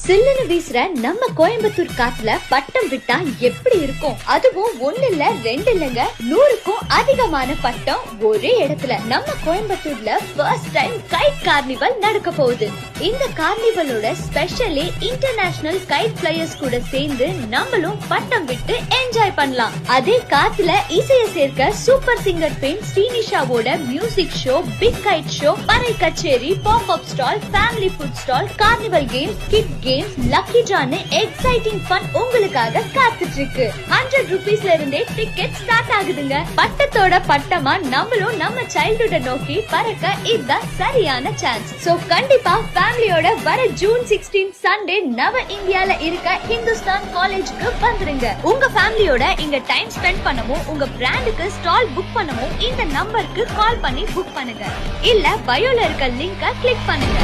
சில்லுன்னு வீசுற நம்ம கோயம்புத்தூர் காத்துல பட்டம் விட்டா எப்படி இருக்கும்? அதுவும் ஒண்ணு இல்ல ரெண்டு இல்லங்க, 100க்கும் அதிகமான பட்டம் ஒரே இடத்துல. நம்ம கோயம்புத்தூர்ல ஃபர்ஸ்ட் டைம் கைட் கார்னிவல் நடக்க போகுது. இந்த கார்னிவலோட ஸ்பெஷலி இன்டர்நேஷனல் கைட் பிளேயர்ஸ் கூட சேர்ந்து நம்மளும் பட்டம் விட்டு என்ஜாய் பண்ணலாம். அதே காத்துல இசைய சேர்க்க சூப்பர் சிங்கர் பெண் ஸ்ரீனிஷாவோட music show, big kite show, பறை கச்சேரி, pop up stall, family food stall, carnival games, kid games, lucky டிரான்னு எக்ஸைட்டிங் ஃபன் உங்களுக்காக காத்துட்டு இருக்கு. 100 ரூபீஸ்ல இருந்தே டிக்கெட் ஸ்டார்ட் ஆகுதுங்க. பட்டத்தோட பட்டமா நம்மளும் நம்ம சைல்ட்ஹுட் நோக்கி பறக்க இதுதான் சரியான சான்ஸ். சோ கண்டிப்பா ஃபேமிலியோட வர ஜூன் 16 சண்டே நவ இந்தியால இருக்க ஹிந்துஸ்தான் காலேஜுக்கு வந்துருங்க. உங்க ஃபேமிலியோட இங்க டைம் ஸ்பெண்ட் பண்ணவும், உங்க பிராண்டுக்கு ஸ்டால் புக் பண்ணவும் இந்த நம்பருக்கு கால் பண்ணி புக் பண்ணுங்க. இல்ல பயோல இருக்க லிங்க கிளிக் பண்ணுங்க.